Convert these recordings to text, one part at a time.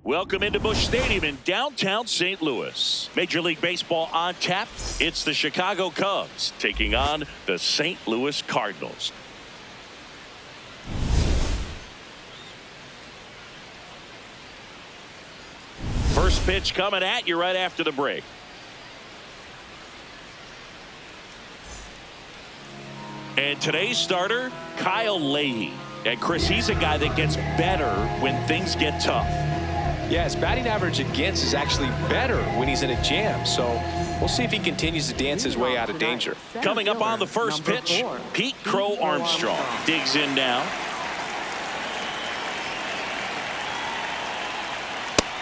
Welcome into Busch Stadium in downtown St. Louis. Major League Baseball on tap. It's the Chicago Cubs taking on the St. Louis Cardinals. First pitch coming at you right after the break. And today's starter, Kyle Leahy. And Chris, he's a guy that gets better when things get tough. Yeah, his batting average against is actually better when he's in a jam. So we'll see if he continues to dance his way out of danger. Coming up on the first pitch, Pete Crow Armstrong digs in now.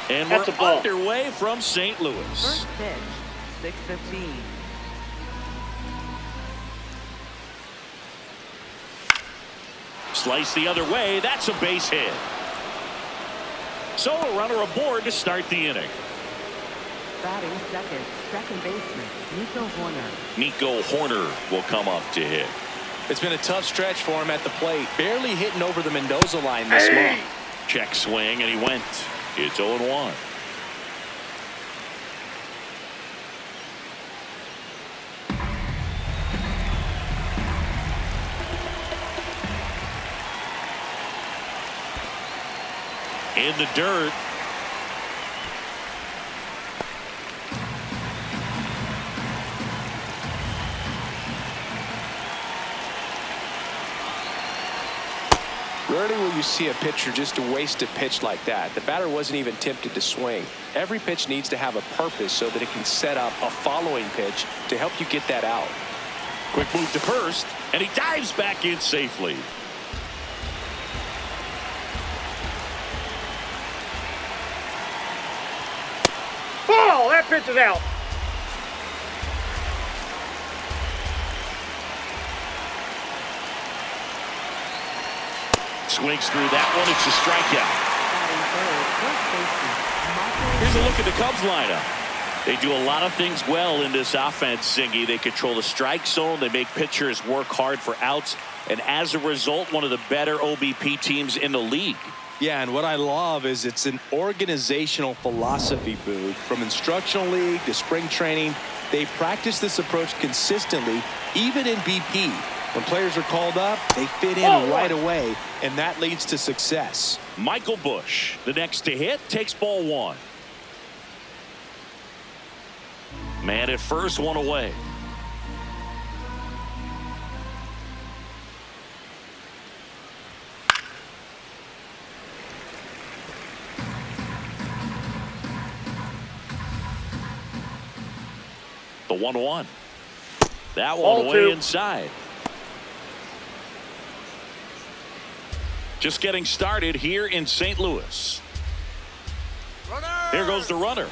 And we're underway from St. Louis. First pitch, 6:15. Slice the other way. That's a base hit. So a runner aboard to start the inning. Batting second baseman, Nico Horner. Nico Horner will come up to hit. It's been a tough stretch for him at the plate. Barely hitting over the Mendoza line this month. Check swing, and he went. It's 0-1. In the dirt. Rarely will you see a pitcher just waste a pitch like that. The batter wasn't even tempted to swing. Every pitch needs to have a purpose so that it can set up a following pitch to help you get that out. Quick move to first, and he dives back in safely. Oh, that pitch is out. Swings through that one. It's a strikeout. Here's a look at the Cubs lineup. They do a lot of things well in this offense, Singy. They control the strike zone. They make pitchers work hard for outs. And as a result, one of the better OBP teams in the league. Yeah, and what I love is it's an organizational philosophy, Boog. From instructional league to spring training, they practice this approach consistently, even in BP. When players are called up, they fit in right away, and that leads to success. Michael Busch, the next to hit, takes ball one. Man at first, one away. The 1-1. That one way inside. Just getting started here in St. Louis. Here goes the runner.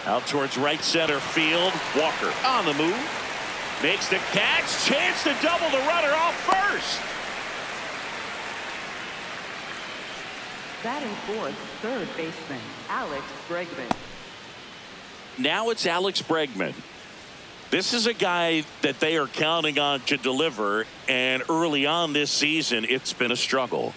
Out towards right center field. Walker on the move. Makes the catch. Chance to double the runner off first. Batting fourth, third baseman, Alex Bregman. Now it's Alex Bregman. This is a guy that they are counting on to deliver, and early on this season, it's been a struggle.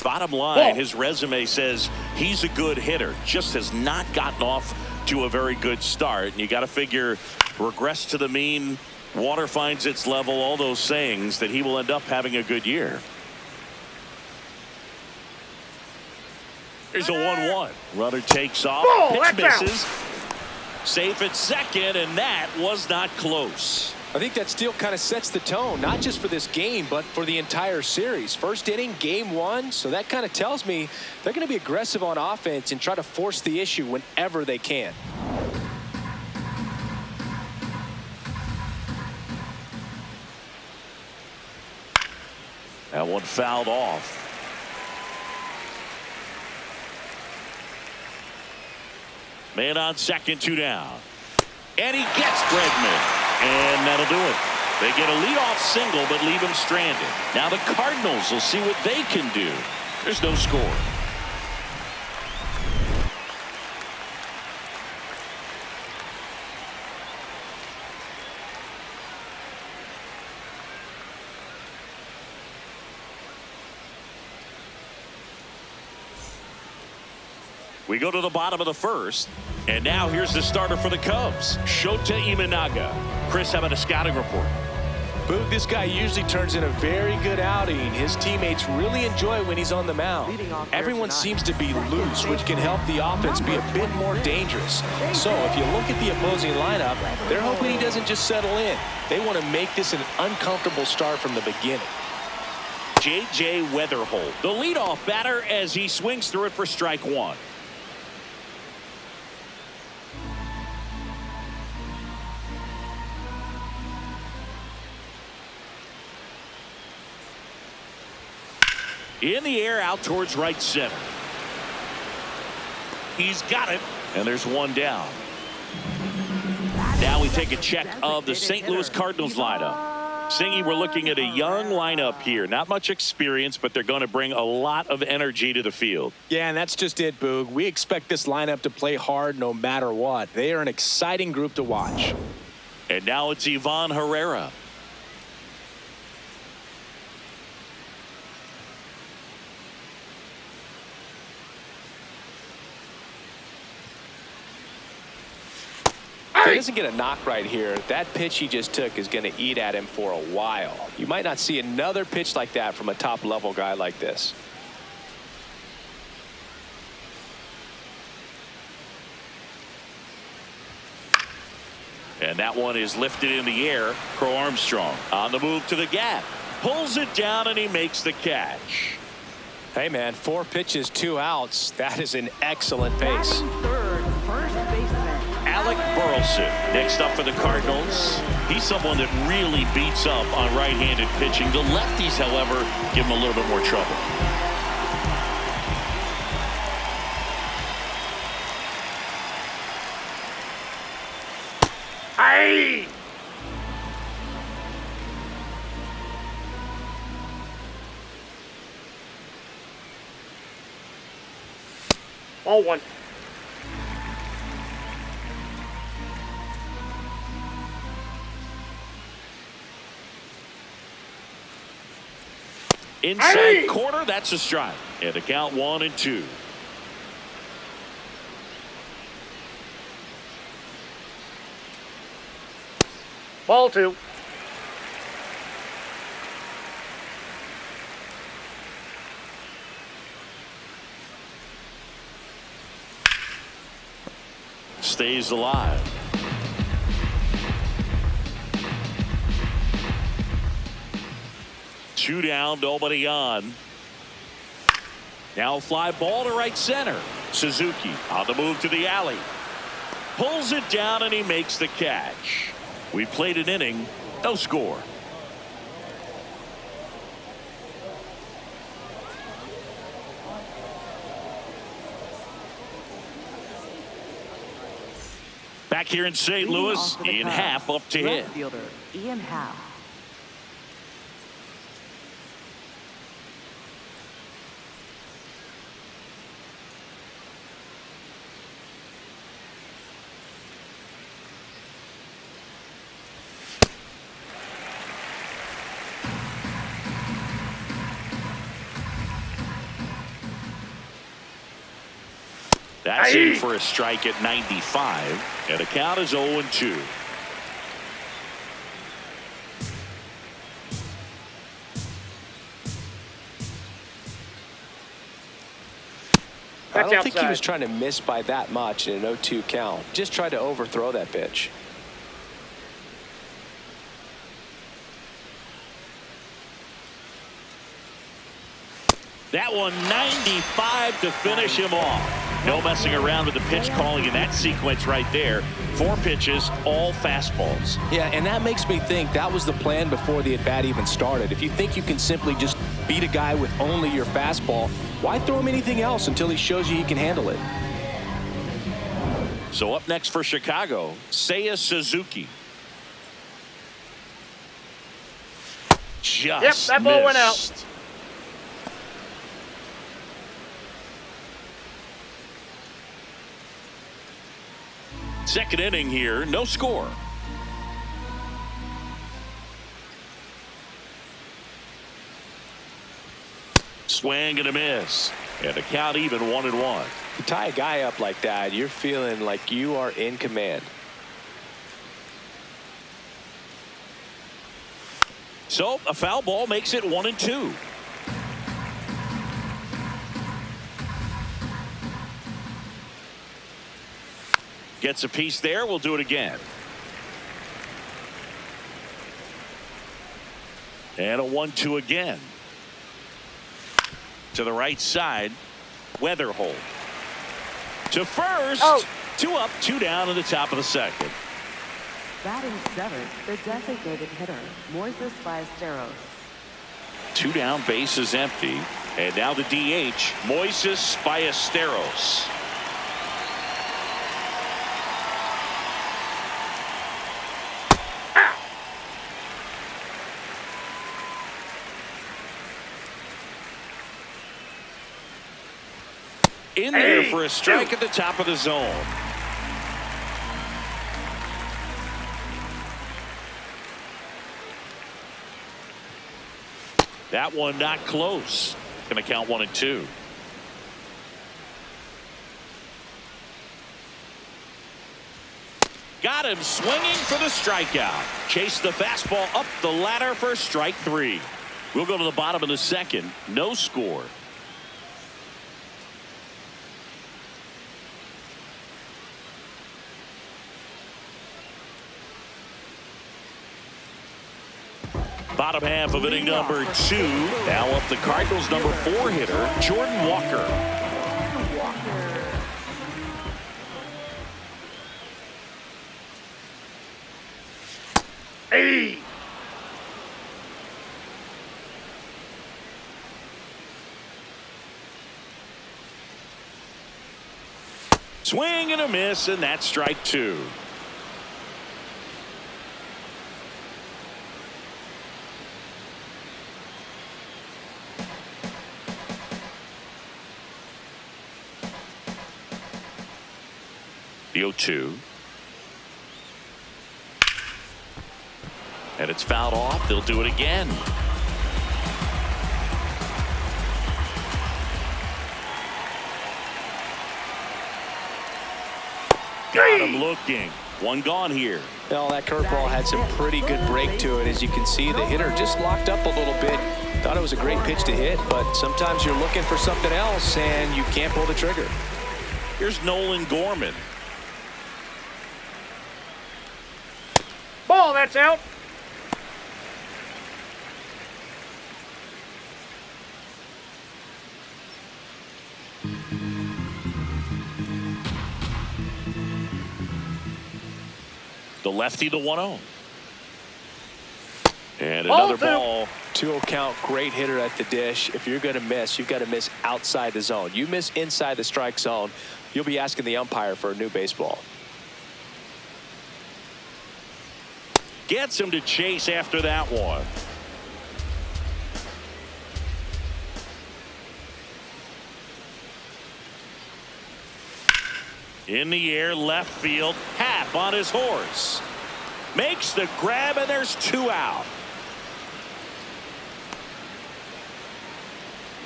Bottom line, his resume says he's a good hitter, just has not gotten off to a very good start. And you got to figure, regress to the mean, water finds its level, all those sayings, that he will end up having a good year. Here's a 1-1. Runner takes off. Pitch misses. Safe at second, and that was not close. I think that steal kind of sets the tone, not just for this game, but for the entire series. First inning, game one. So that kind of tells me they're going to be aggressive on offense and try to force the issue whenever they can. That one fouled off. Man on second, two down. And he gets Bregman. And that'll do it. They get a leadoff single, but leave him stranded. Now the Cardinals will see what they can do. There's no score. We go to the bottom of the first, and now here's the starter for the Cubs, Shota Imanaga. Chris, how about a scouting report? Boog, this guy usually turns in a very good outing. His teammates really enjoy when he's on the mound. Everyone seems to be loose, which can help the offense be a bit more dangerous. So if you look at the opposing lineup, they're hoping he doesn't just settle in. They want to make this an uncomfortable start from the beginning. J.J. Weatherholt, the leadoff batter, as he swings through it for strike one. In the air, out towards right center. He's got it, and there's one down. Now we take a check of the St. Louis Cardinals lineup. Singy, we're looking at a young lineup here. Not much experience, but they're going to bring a lot of energy to the field. Yeah, and that's just it, Boog. We expect this lineup to play hard no matter what. They are an exciting group to watch. And now it's Ivan Herrera. If he doesn't get a knock right here, that pitch he just took is going to eat at him for a while. You might not see another pitch like that from a top-level guy like this. And that one is lifted in the air. Crow Armstrong on the move to the gap. Pulls it down, and he makes the catch. Hey, man, 4 pitches, 2 outs. That is an excellent pace. Batting third, first baseman. Alec Burleson next up for the Cardinals. He's someone that really beats up on right-handed pitching. The lefties, however, give him a little bit more trouble. Aye! Ball one. Inside corner, that's a strike. And the count 1-2. Ball two. Stays alive. Two down, nobody on. Now fly ball to right center. Suzuki on the move to the alley. Pulls it down, and he makes the catch. We played an inning, no score. Back here in St. Louis, Ian Happ up to hit. Fielder Ian Happ. That's in for a strike at 95, and the count is 0-2. I don't think he was trying to miss by that much in an 0-2 count. Just tried to overthrow that pitch. That one 95 to finish him off. No messing around with the pitch calling in that sequence right there. 4 pitches, all fastballs. Yeah, and that makes me think that was the plan before the at-bat even started. If you think you can simply just beat a guy with only your fastball, why throw him anything else until he shows you he can handle it? So up next for Chicago, Seiya Suzuki. Just that ball went out. Second inning here, no score. Swing and a miss. And the count even 1-1. You tie a guy up like that, you're feeling like you are in command. So a foul ball makes it 1-2. Gets a piece there. We'll do it again. And a 1-2 again. To the right side. Weatherholt. To first. Oh. 2 up, 2 down in the top of the second. Batting seventh, the designated hitter, Moises Ballesteros. 2 down, base is empty. And now the DH, Moises Ballesteros. In there for a strike at the top of the zone. That one not close. Going to count 1-2. Got him swinging for the strikeout. Chase the fastball up the ladder for strike 3. We'll go to the bottom of the second. No score. Bottom half of inning number 2. Now up the Cardinals' number 4 hitter, Jordan Walker. Hey! Swing and a miss, and that's strike 2. The 0-2. And it's fouled off. They'll do it again. Got him looking. One gone here. Well, that curveball had some pretty good break to it. As you can see, the hitter just locked up a little bit. Thought it was a great pitch to hit, but sometimes you're looking for something else and you can't pull the trigger. Here's Nolan Gorman. Ball, that's out. The lefty, the 1-0. And another ball. 2-0 count, great hitter at the dish. If you're going to miss, you've got to miss outside the zone. You miss inside the strike zone, you'll be asking the umpire for a new baseball. Gets him to chase after that one. In the air, left field. Happ on his horse. Makes the grab, and there's 2 out.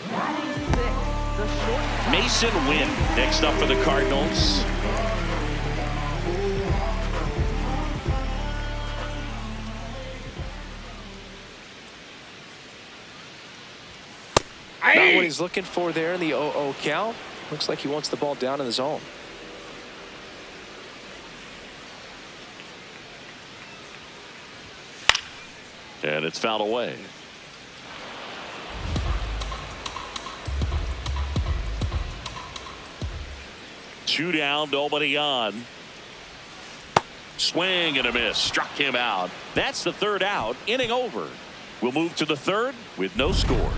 Batting sixth, the short. Mason Wynn next up for the Cardinals. Not what he's looking for there in the 0-0 count. Looks like he wants the ball down in the zone. And it's fouled away. Two down, nobody on. Swing and a miss. Struck him out. That's the 3rd out. Inning over. We'll move to the 3rd with no score.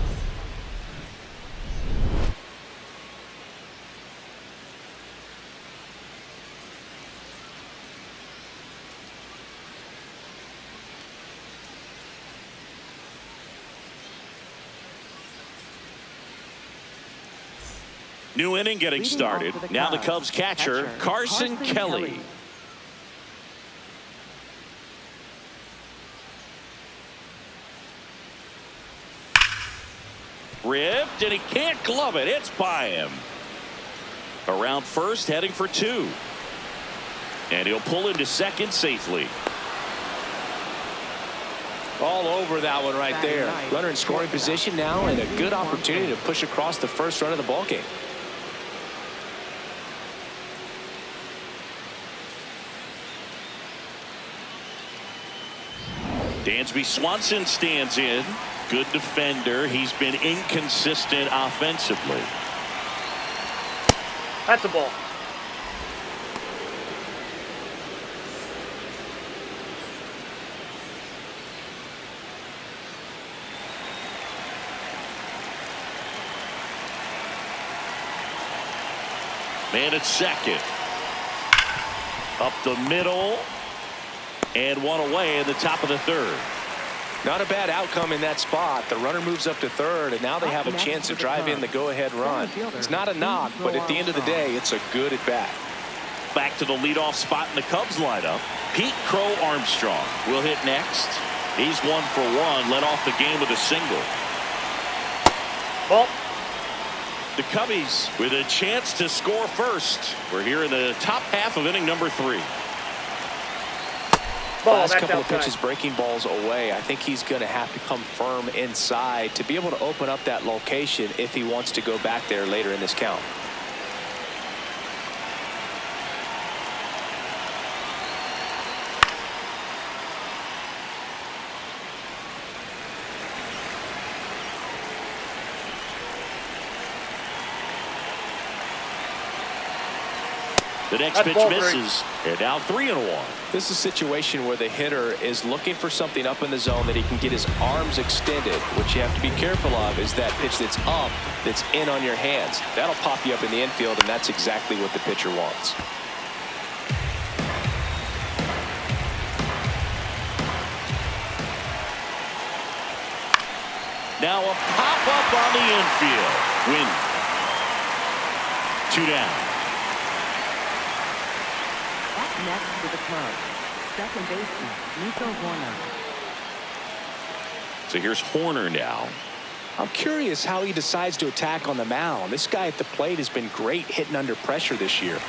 New inning getting started. Now the Cubs catcher, Carson Kelly. Ripped, and he can't glove it. It's by him. Around first, heading for 2. And he'll pull into second safely. All over that one right there. Runner in scoring position now, and a good opportunity to push across the first run of the ballgame. Dansby Swanson stands in. Good defender. He's been inconsistent offensively. That's a ball. Man at second. Up the middle. And one away in the top of the third. Not a bad outcome in that spot. The runner moves up to third, and now they have a chance to drive in the go-ahead run. It's not a knock, but at the end of the day, it's a good at-bat. Back to the leadoff spot in the Cubs lineup. Pete Crow Armstrong will hit next. He's 1 for 1, led off the game with a single. Ball. The Cubbies with a chance to score first. We're here in the top half of inning number 3. Last couple of pitches breaking balls away. I think he's going to have to come firm inside to be able to open up that location if he wants to go back there later in this count. The next pitch misses. And now 3-1. This is a situation where the hitter is looking for something up in the zone that he can get his arms extended. What you have to be careful of is that pitch that's up, that's in on your hands. That'll pop you up in the infield, and that's exactly what the pitcher wants. Now a pop-up on the infield. Win. 2 down. Next to the Cubs, second baseman, Nico Horner. So here's Horner now. I'm curious how he decides to attack on the mound. This guy at the plate has been great hitting under pressure this year.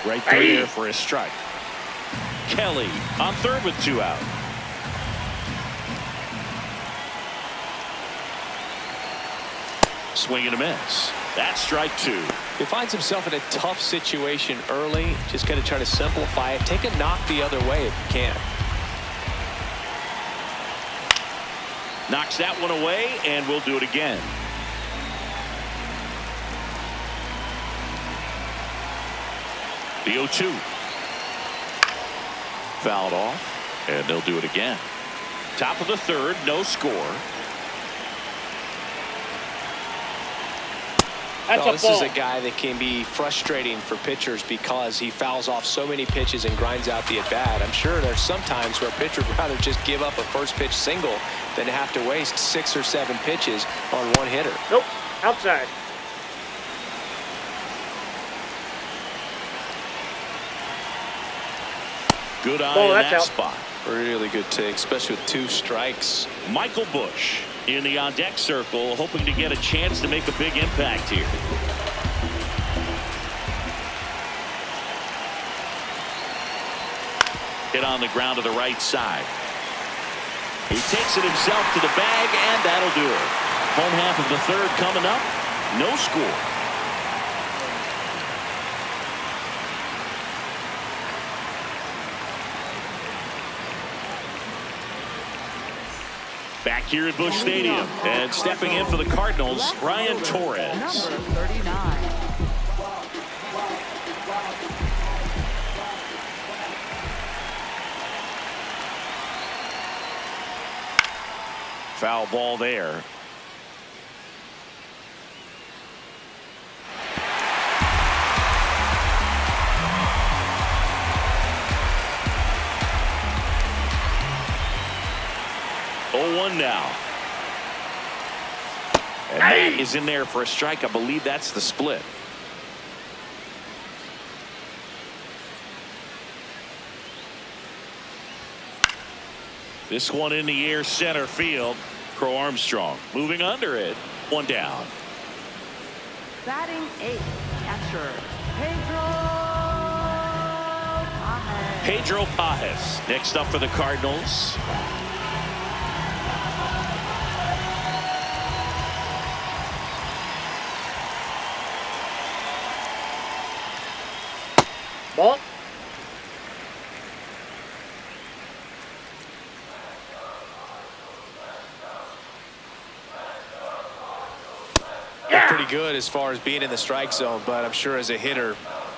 Right there for a strike. Kelly on third with 2 out. Swing and a miss. That's strike 2. He finds himself in a tough situation early. Just got to try to simplify it. Take a knock the other way if you can. Knocks that one away, and we'll do it again. The 0-2. Fouled off, and they'll do it again. Top of the third, no score. This is a guy that can be frustrating for pitchers because he fouls off so many pitches and grinds out the at-bat. I'm sure there's some times where a pitcher would rather just give up a first pitch single than have to waste 6 or 7 pitches on one hitter. Nope, outside. Good eye in that spot. Really good take, especially with 2 strikes. Michael Busch in the on-deck circle, hoping to get a chance to make a big impact here. Hit on the ground to the right side. He takes it himself to the bag, and that'll do it. Home half of the third coming up. No score. Back here at Busch Stadium, and stepping in for the Cardinals, Ryan Torres. Number 39. Foul ball there. One now. And that is in there for a strike. I believe that's the split. This one in the air center field. Crow Armstrong moving under it. One down. Batting eighth, catcher Pedro Pajes. Pedro Pajes next up for the Cardinals. Ball. Pretty good as far as being in the strike zone, but I'm sure as a hitter,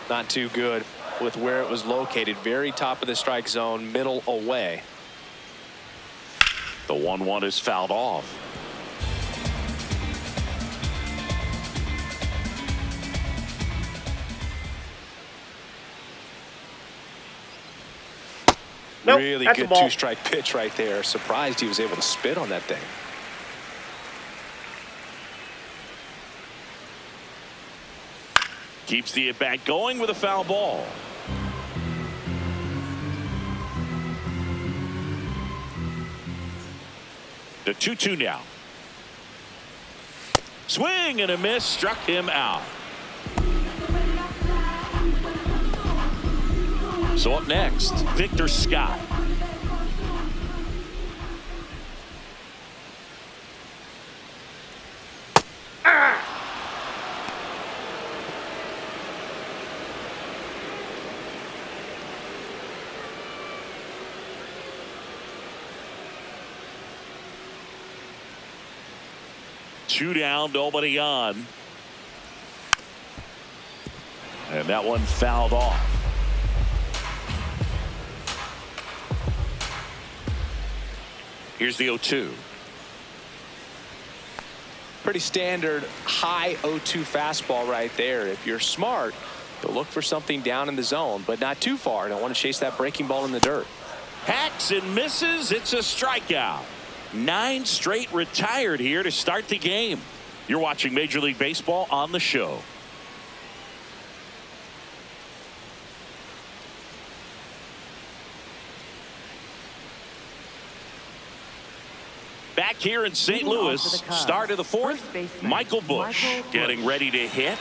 not too good with where it was located. Very top of the strike zone, middle away. The 1-1 is fouled off. Nope, really that's a good ball. two-strike pitch right there. Surprised he was able to spit on that thing. Keeps the at-bat going with a foul ball. The 2-2 now. Swing and a miss, struck him out. So up next, Victor Scott. Two down, nobody on. And that one fouled off. Here's the 0-2. Pretty standard high 0-2 fastball right there. If you're smart, you'll look for something down in the zone, but not too far. Don't want to chase that breaking ball in the dirt. Hacks and misses. It's a strikeout. 9 straight retired here to start the game. You're watching Major League Baseball on the show. Back here in St. Louis, start of the fourth, Michael Busch getting ready to hit.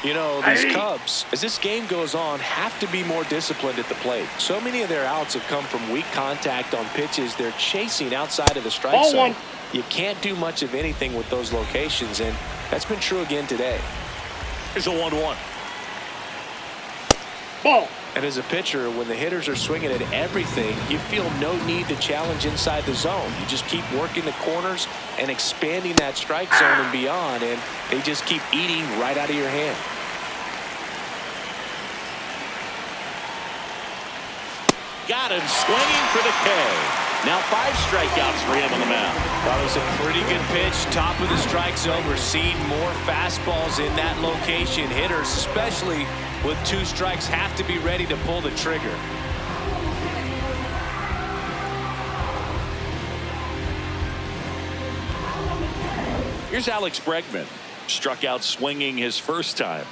You know, these Cubs, as this game goes on, have to be more disciplined at the plate. So many of their outs have come from weak contact on pitches they're chasing outside of the strike zone. You can't do much of anything with those locations, and that's been true again today. Here's a 1-1. Ball. And as a pitcher, when the hitters are swinging at everything, you feel no need to challenge inside the zone. You just keep working the corners and expanding that strike zone and beyond, and they just keep eating right out of your hand. Got him swinging for the K. Now 5 strikeouts for him on the mound. That was a pretty good pitch. Top of the strike zone. We're seeing more fastballs in that location. Hitters, especially with 2 strikes, have to be ready to pull the trigger. Here's Alex Bregman. Struck out swinging his first time.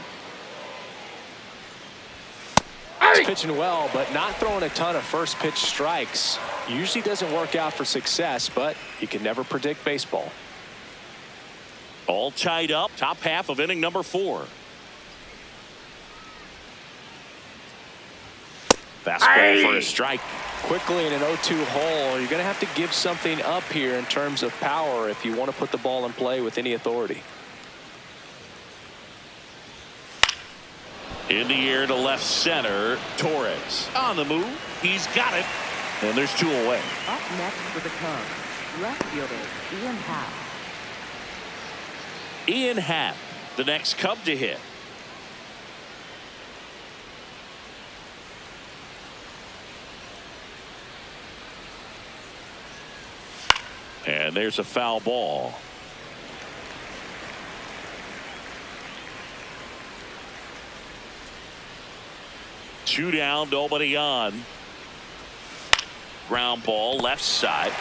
He's pitching well, but not throwing a ton of first pitch strikes. Usually doesn't work out for success, but you can never predict baseball. All tied up, top half of inning number 4. Fastball for a strike. Quickly in an 0-2 hole, you're going to have to give something up here in terms of power if you want to put the ball in play with any authority. In the air to left center, Torres on the move. He's got it. And there's 2 away. Up next for the Cubs, left fielder Ian Happ. Ian Happ, the next Cub to hit. And there's a foul ball. Two down, nobody on. Ground ball, left side.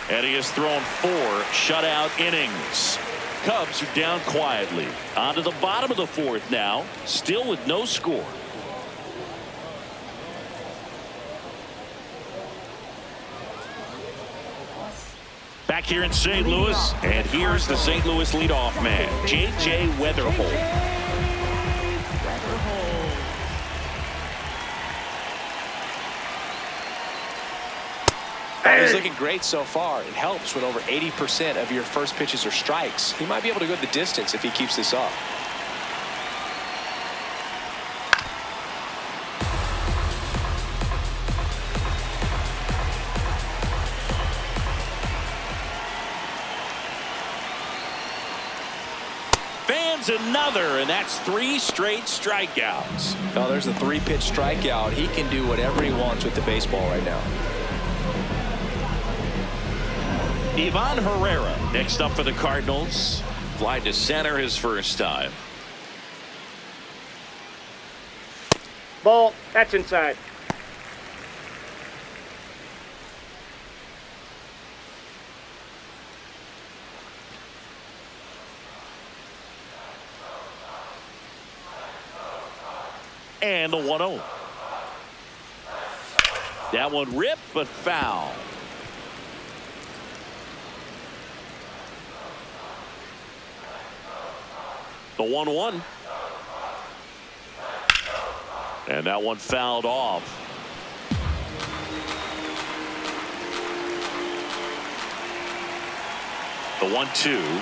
And he has thrown 4 shutout innings. Cubs are down quietly. On to the bottom of the fourth now, still with no score. Back here in St. Louis, and here's the St. Louis leadoff man, J.J. Weatherholt. He's looking great so far. It helps when over 80% of your first pitches are strikes. He might be able to go the distance if he keeps this up. Fans another, and that's 3 straight strikeouts. Oh, there's a 3-pitch strikeout. He can do whatever he wants with the baseball right now. Ivan Herrera next up for the Cardinals. Fly to center his first time. Ball. That's inside. And the 1-0. That one ripped, but foul. The 1-1. And that one fouled off. The 1-2.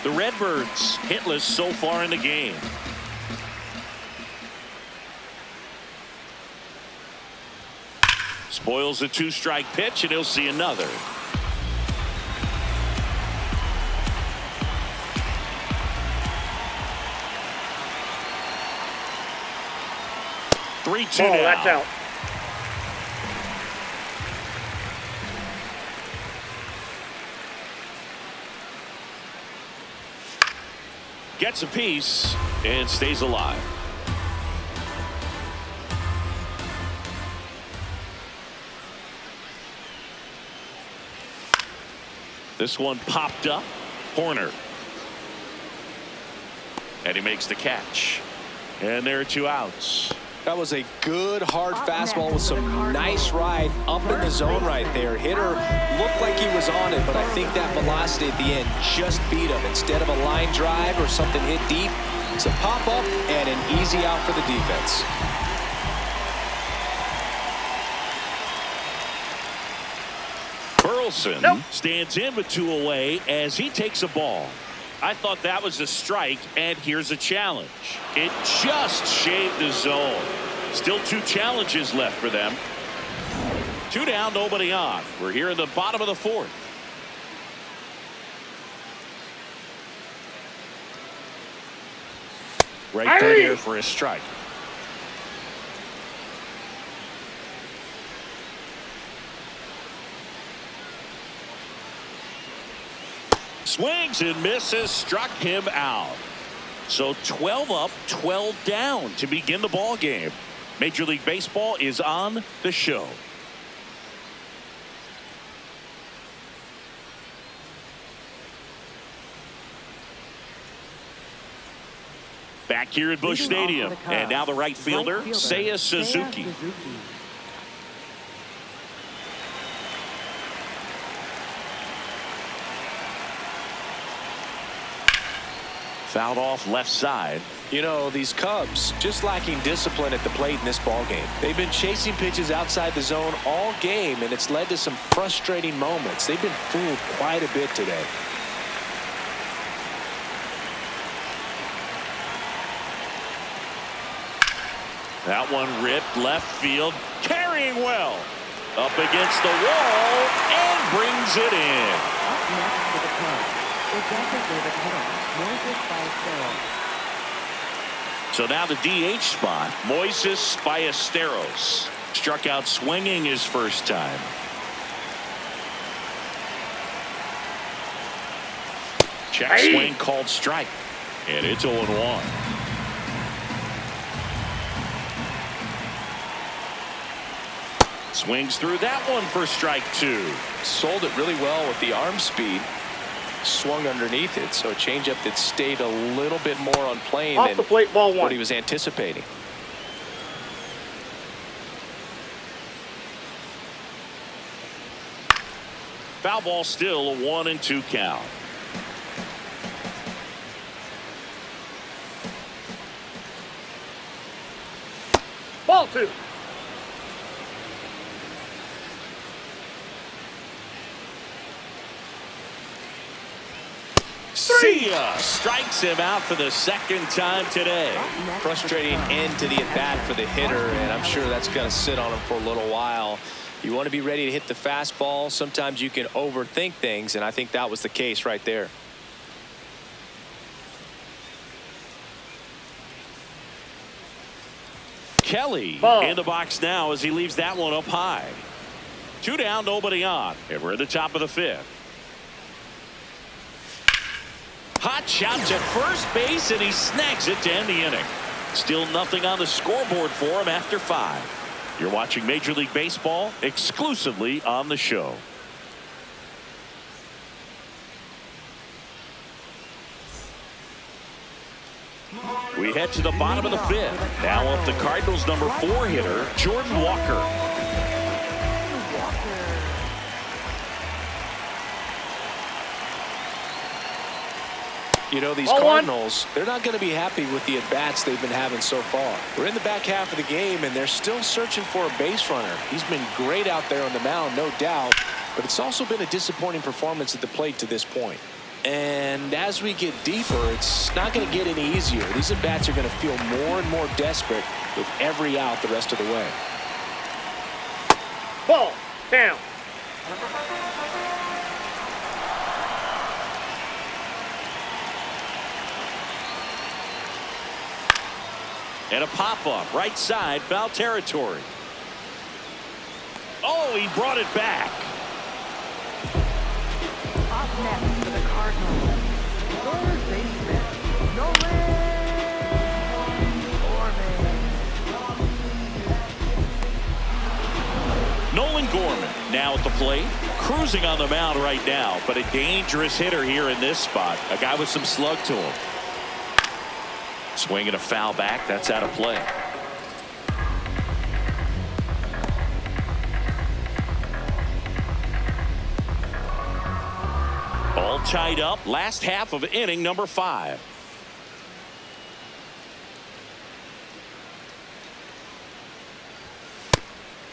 The Redbirds hitless so far in the game. Spoils a 2-strike pitch, and he'll see another. Ball. 3-2 now. That's out. Gets a piece and stays alive. This one popped up. Horner. And he makes the catch. And there are 2 outs. That was a good hard fastball with some nice ride up in the zone right there. Hitter looked like he was on it, but I think that velocity at the end just beat him. Instead of a line drive or something hit deep, it's a pop up and an easy out for the defense. Burleson stands in with 2 away as he takes a ball. I thought that was a strike, and here's a challenge. It just shaved the zone. Still 2 challenges left for them. 2 down, nobody on. We're here in the bottom of the 4th. Right through here for a strike. Swings and misses, struck him out. So 12 up, 12 down to begin the ball game. Major League Baseball is on the show. Back here at Busch Stadium, and now the right fielder, Seiya Suzuki. Fouled off left side. You know, these Cubs just lacking discipline at the plate in this ball game. They've been chasing pitches outside the zone all game, and it's led to some frustrating moments. They've been fooled quite a bit today. That one ripped left field, carrying well. Up against the wall and brings it in. Up next for the Cubs, the designated hitter, Moises Ballesteros. So now the DH spot, Moises Ballesteros. Struck out swinging his first time. Check swing called strike. And it's 0-1. Swings through that one for strike 2. Sold it really well with the arm speed. Swung underneath it, so a changeup that stayed a little bit more on plane Off than the plate, ball 1. what he was anticipating. Foul ball, still a 1-2 count. Ball 2. See ya! Strikes him out for the second time today. Frustrating end to the at-bat for the hitter, and I'm sure that's going to sit on him for a little while. You want to be ready to hit the fastball. Sometimes you can overthink things, and I think that was the case right there. Kelly in the box now as he leaves that one up high. 2 down, nobody on, and we're at the top of the 5th. Hot shots at first base, and he snags it to end the inning. Still nothing on the scoreboard for him after 5. You're watching Major League Baseball exclusively on the show. We head to the bottom of the 5th. Now up the Cardinals' number 4 hitter, Jordan Walker. You know, these Cardinals, they're not going to be happy with the at-bats they've been having so far. We're in the back half of the game, and they're still searching for a base runner. He's been great out there on the mound, no doubt, but it's also been a disappointing performance at the plate to this point. And as we get deeper, it's not going to get any easier. These at-bats are going to feel more and more desperate with every out the rest of the way. Ball down. And a pop-up, right side, foul territory. Oh, he brought it back. Up next for the Cardinals, third baseman, Nolan Gorman now at the plate, cruising on the mound right now, but a dangerous hitter here in this spot. A guy with some slug to him. Swinging a foul back, that's out of play. All tied up, last half of inning number 5.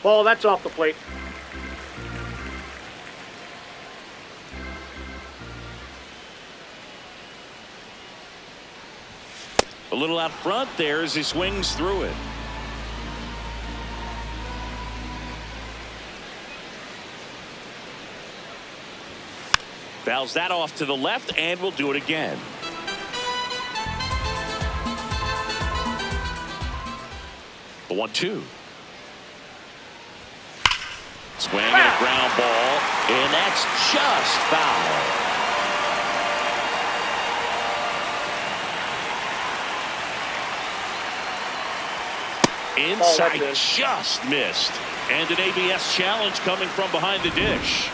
Ball, that's off the plate. A little out front there as he swings through it. Fouls that off to the left, and we'll do it again. The 1-2. Swing and a ground ball, and that's just foul. Inside, just missed. And an ABS challenge coming from behind the dish.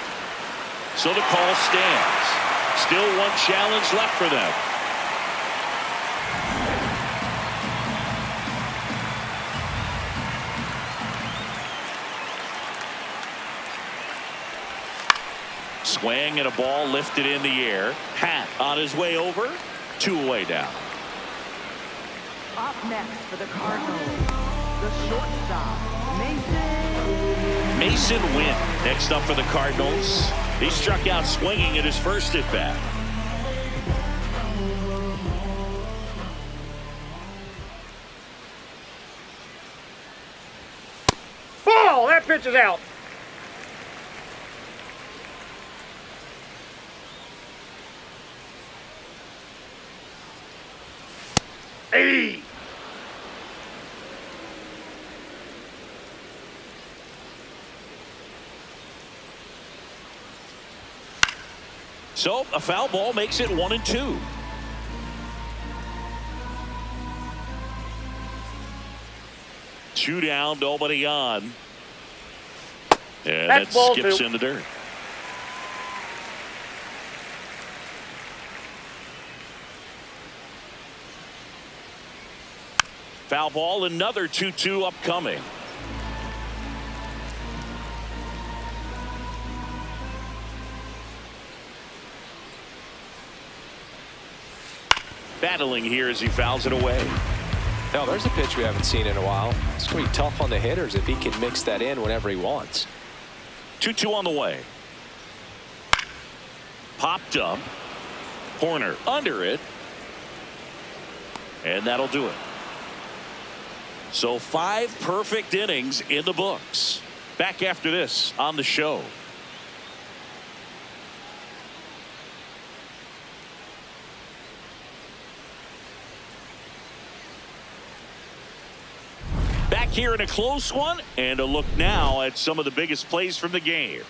So the call stands. Still one challenge left for them. Swing and a ball lifted in the air. Hat on his way over. 2 away down. Up next for the Cardinals, the shortstop, Mason Wynn next up for the Cardinals. He struck out swinging at his first at bat. Ball, that pitch is out. Hey. So a foul ball makes it 1-2. Two down, nobody on. And that ball skips two. in the dirt. Foul ball, another 2-2 upcoming. Battling here as he fouls it away. Now, there's a pitch we haven't seen in a while. It's going to be tough on the hitters if he can mix that in whenever he wants. 2-2 on the way. Popped up. Horner under it. And that'll do it. So 5 perfect innings in the books. Back after this on the show. Back here in a close one, and a look now at some of the biggest plays from the game.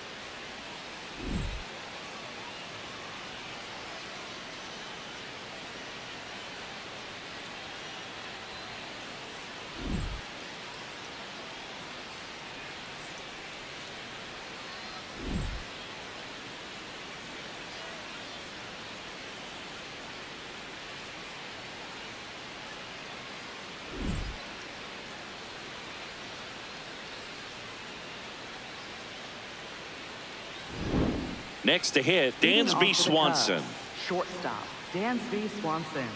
Next to hit, Dansby Swanson. Shortstop, Dansby Swanson.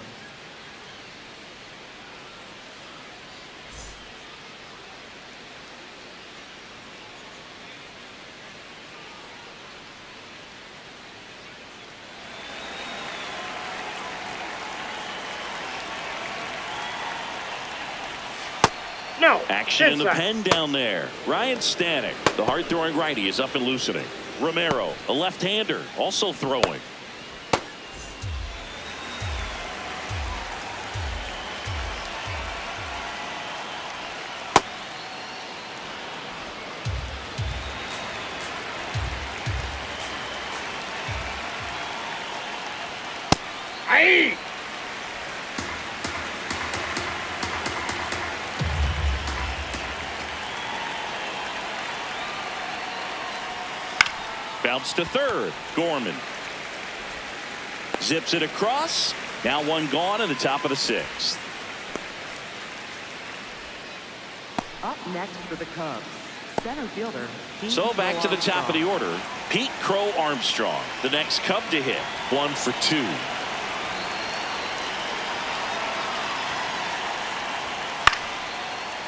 No. Action in the Inside. pen down there. Ryan Stanek, the hard-throwing righty, is up and loosening. Romero, a left-hander, also throwing. Aye. Bounce to third. Gorman zips it across. Now one gone in the top of the 6th. Up next for the Cubs, center fielder. So back to the top of the order. Pete Crow Armstrong, the next Cub to hit. 1 for 2.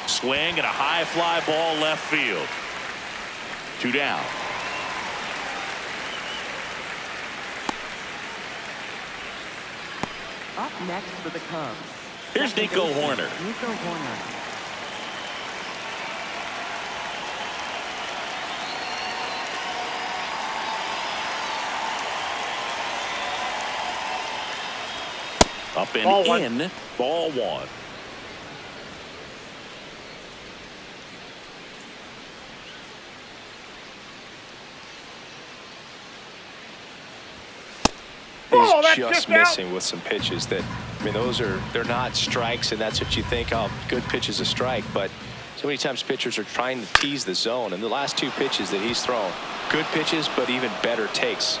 Swing and a high fly ball left field. 2 down. Up next for the Cubs. Here's second Nico baseman, Horner. Nico Horner. Up and Ball one. in. Ball 1. Oh, that's He's just just out. missing with some pitches that, I mean, they're not strikes, and that's what you think, oh, good pitch is a strike, but so many times pitchers are trying to tease the zone, and the last 2 pitches that he's thrown, good pitches, but even better takes.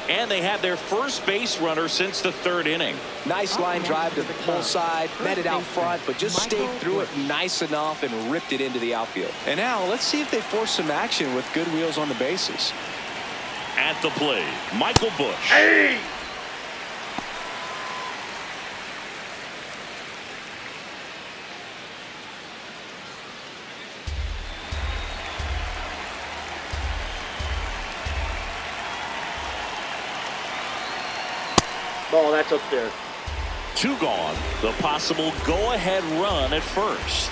And they had their first base runner since the 3rd inning. Nice line drive to the pull side, met it out front, but just stayed through it nice enough and ripped it into the outfield. And now let's see if they force some action with good wheels on the bases. At the plate, Michael Bush. Aye. Oh, that's up there. 2 gone. The possible go-ahead run at first.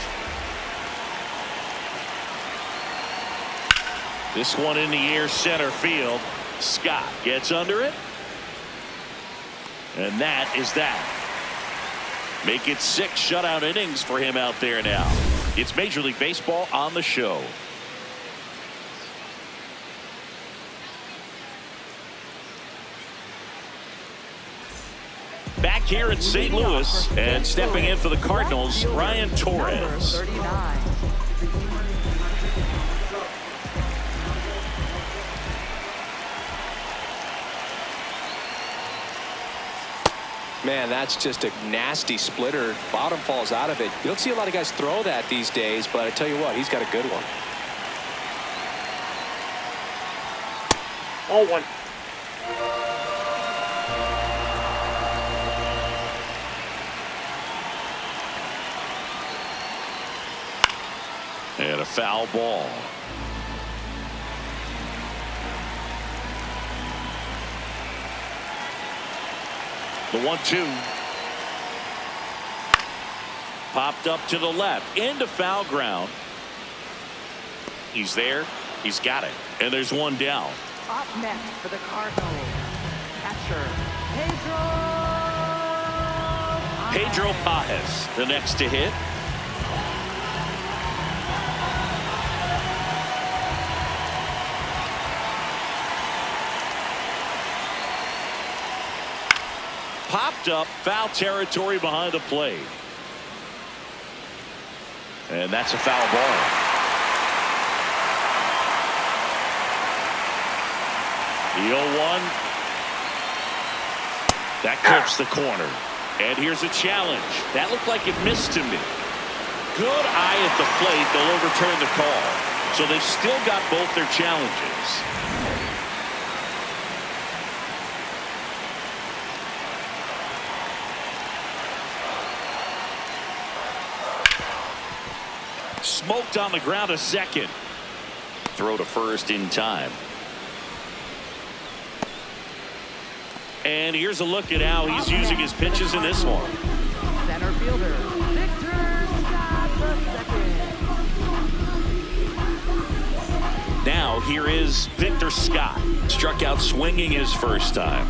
This one in the air, center field. Scott gets under it. And that is that. Make it 6 shutout innings for him out there now. It's Major League Baseball on the show. Back here in St. Louis, and stepping in for the Cardinals, Ryan Torres. Number 39. Man, that's just a nasty splitter. Bottom falls out of it. You don't see a lot of guys throw that these days, but I tell you what, he's got a good one. Ball one. And a foul ball. The 1-2. Popped up to the left into foul ground. He's there. He's got it. And there's one down. Up next for the Cardinals, catcher Pedro Paez, the next to hit. Popped up, foul territory behind the plate. And that's a foul ball. The 0-1. That clips the corner. And here's a challenge. That looked like it missed to me. Good eye at the plate. They'll overturn the call. So they've still got both their challenges. Smoked on the ground a second. Throw to first in time. And here's a look at how he's using his pitches in this one. center fielder Victor Scott II. Now here is Victor Scott. Struck out swinging his first time.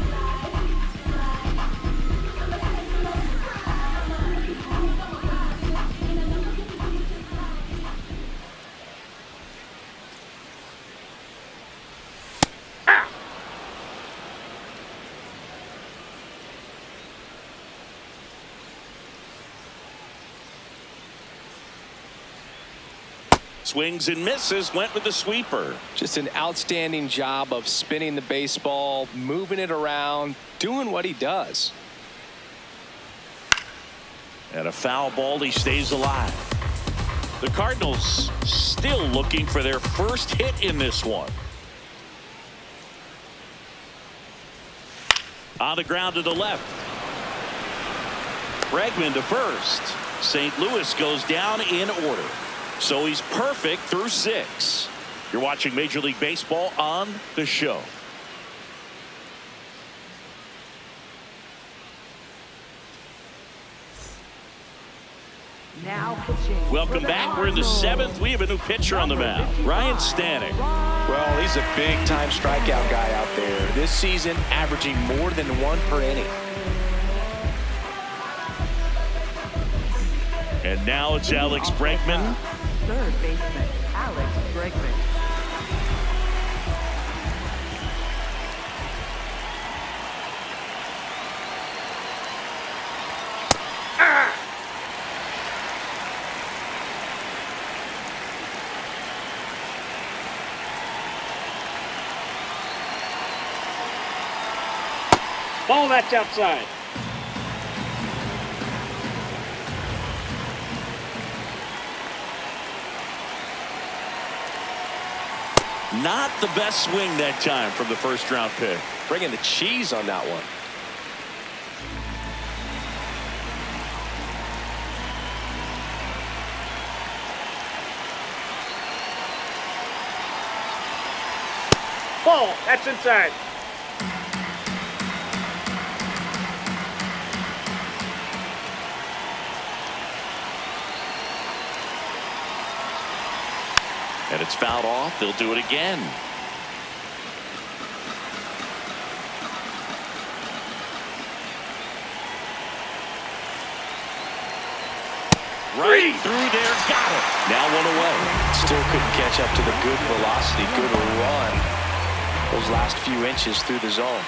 Swings and misses, went with the sweeper. Just an outstanding job of spinning the baseball, moving it around, doing what he does. And a foul ball, he stays alive. The Cardinals still looking for their first hit in this one. On the ground to the left. Bregman to first. St. Louis goes down in order. So he's perfect through 6. You're watching Major League Baseball on the show. Now pitching. Welcome back. We're in the 7th. We have a new pitcher on the mound, Ryan Stanek. Well, he's a big-time strikeout guy out there. This season, averaging more than 1 per inning. And now it's Alex Bregman. Third baseman Alex Bregman. Ball, that's outside. Not the best swing that time from the first round pick. Bringing the cheese on that one. Ball, that's inside. And it's fouled off. They'll do it again. Right through there. Got it. Now 1 away. Still couldn't catch up to the good velocity, good run. Those last few inches through the zone.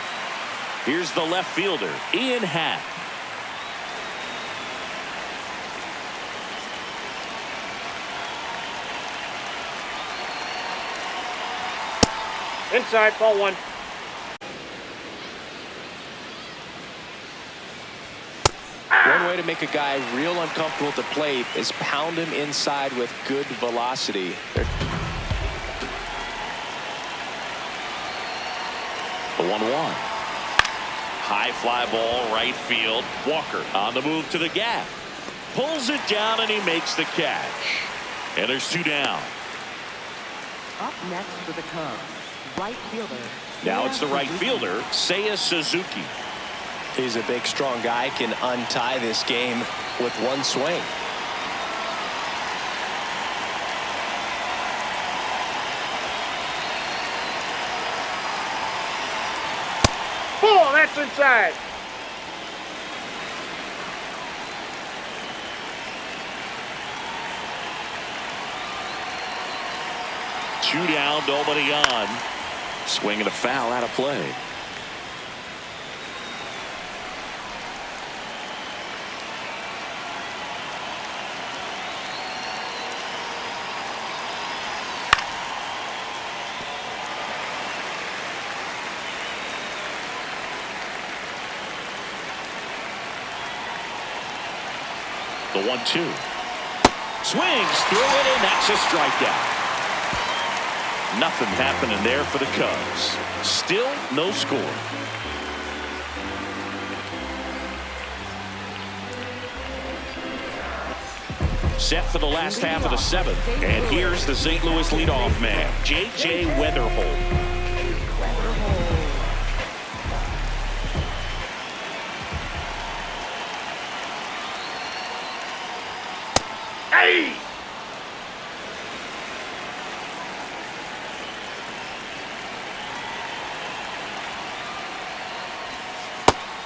Here's the left fielder, Ian Happ. Inside, ball 1. one way to make a guy real uncomfortable at the plate is pound him inside with good velocity. The 1-1. High fly ball, right field. Walker on the move to the gap. Pulls it down and he makes the catch. And there's 2 down. Up next for the Cubs, right fielder. Now it's the right fielder, Seiya Suzuki. He's a big, strong guy, can untie this game with one swing. Ball, that's inside. Two down, nobody on. Swinging a foul out of play. The 1-2. Swings through it, and that's a strikeout. Nothing happening there for the Cubs. Still no score. Set for the last half of the 7th. And here's the St. Louis leadoff man, J.J. Weatherholt. Hey!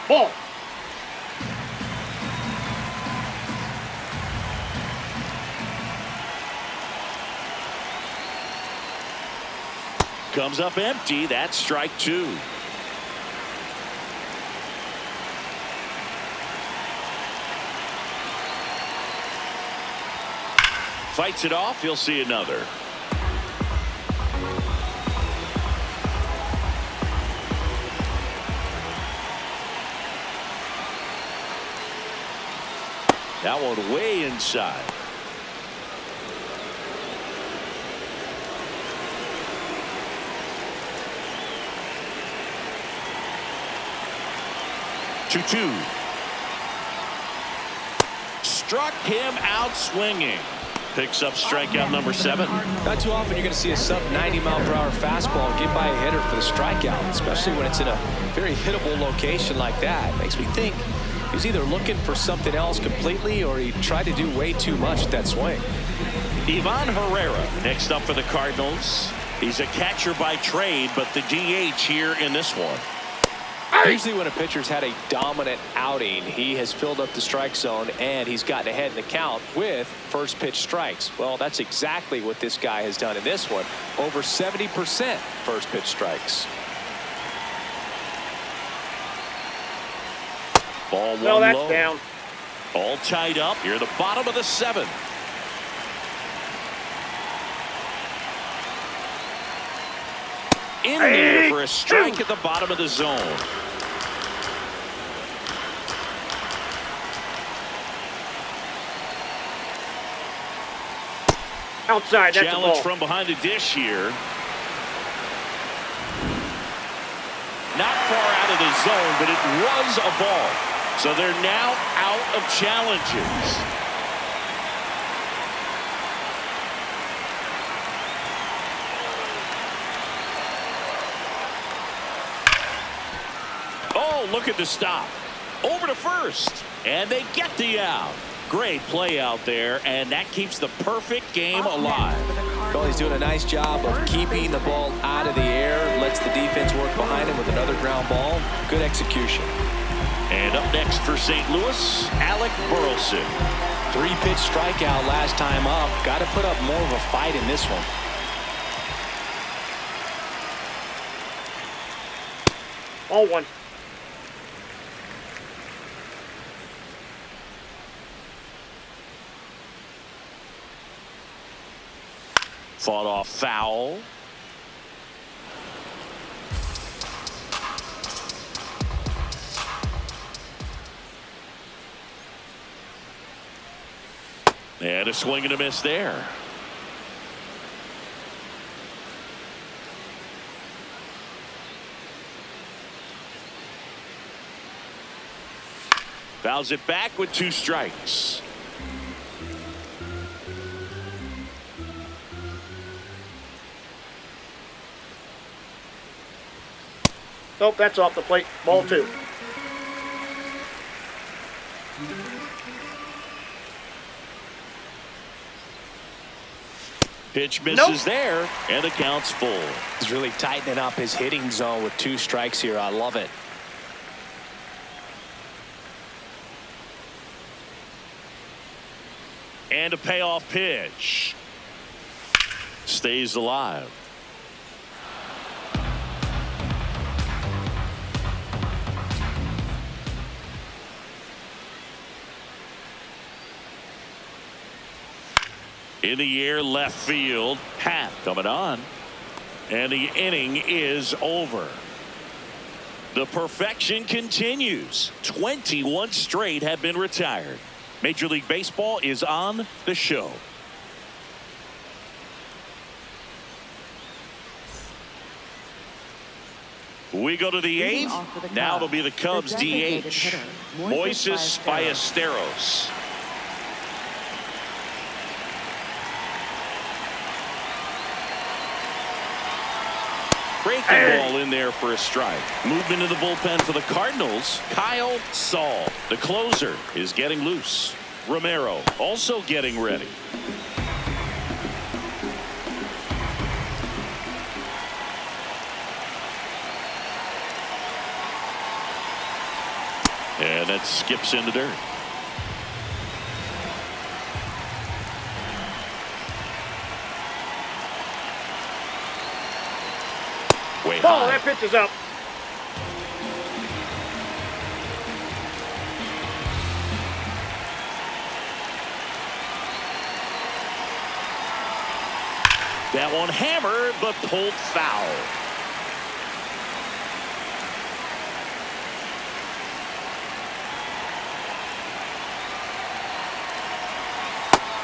Ball. Comes up empty. That's strike 2. Fights it off. He'll see another. That one way inside. Two. Struck him out swinging. Picks up strikeout number 7. Not too often you're going to see a sub 90-mile-per-hour fastball get by a hitter for the strikeout, especially when it's in a very hittable location like that. Makes me think he's either looking for something else completely or he tried to do way too much with that swing. Ivan Herrera next up for the Cardinals. He's a catcher by trade, but the DH here in this one. Usually when a pitcher's had a dominant outing, he has filled up the strike zone and he's gotten ahead in the count with first pitch strikes. Well, that's exactly what this guy has done in this one. Over 70% first pitch strikes. Ball 1 No, that's low. down. All tied up here at the bottom of the 7th. In there for a strike at the bottom of the zone. Outside, that's a Challenge ball. from behind the dish here. Not far out of the zone, but it was a ball. So they're now out of challenges. Oh, look at the stop. Over to first. And they get the out. Great play out there, and that keeps the perfect game alive. Well, he's doing a nice job of keeping the ball out of the air, lets the defense work behind him with another ground ball. Good execution. And up next for St. Louis, Alec Burleson. 3-pitch strikeout last time up. Got to put up more of a fight in this one. All 1. Fought off foul. And a swing and a miss there. Fouls it back with 2 strikes. Nope, that's off the plate. Ball 2. Pitch misses there, and the count's full. He's really tightening up his hitting zone with 2 strikes here. I love it. And a payoff pitch. Stays alive. In the air, left field. Pat coming on. And the inning is over. The perfection continues. 21 straight have been retired. Major League Baseball is on the show. We go to the 8th. Now it'll be the Cubs DH. Moises Ballesteros. Breaking ball in there for a strike. Movement in the bullpen for the Cardinals. Kyle Saul, the closer, is getting loose. Romero also getting ready. And that skips in the dirt. Way Ball, high. that pitch is up. That one hammered, but pulled foul.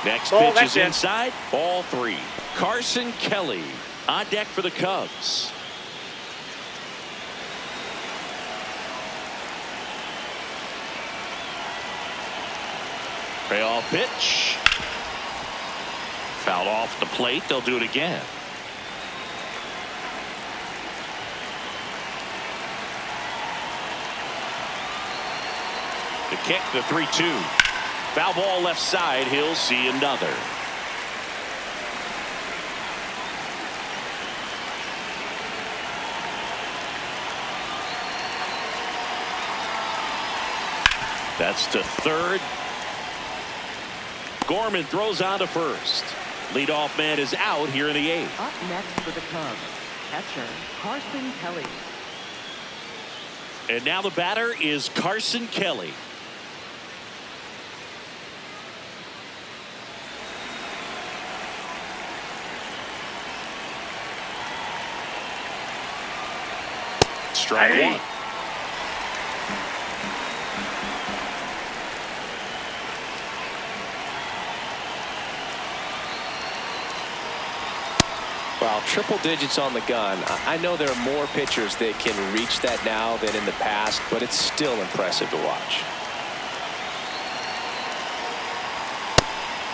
Next pitch is inside. Ball 3. Carson Kelly on deck for the Cubs. Payoff pitch. Fouled off the plate. They'll do it again. The kick, the 3-2. Foul ball left side. He'll see another. That's to third. Gorman throws on to first. Leadoff man is out here in the 8th. Up next for the Cubs, catcher Carson Kelly. And now the batter is Carson Kelly. Strike 1. Well, triple digits on the gun. I know there are more pitchers that can reach that now than in the past, but it's still impressive to watch.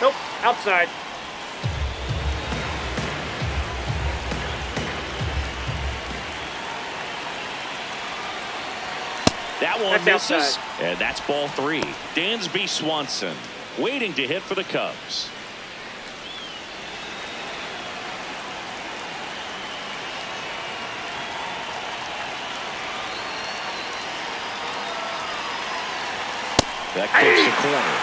Nope, outside. That one That's misses, outside. and that's ball 3. Dansby Swanson waiting to hit for the Cubs. That clips the corner.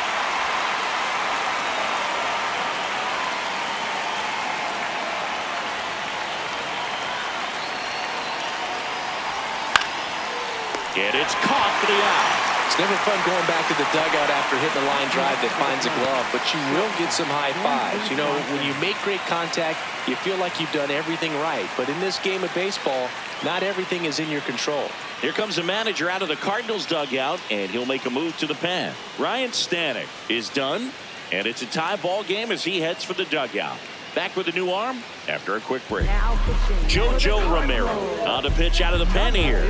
And it's caught for the out. It's never fun going back to the dugout after hitting a line drive that finds a glove, but you will get some high fives. You know, when you make great contact, you feel like you've done everything right. But in this game of baseball, not everything is in your control. Here comes the manager out of the Cardinals dugout, and he'll make a move to the pen. Ryan Stanek is done. And it's a tie ball game as he heads for the dugout. Back with a new arm after a quick break. Now pitching. Jojo Romero on the pitch out of the pen here.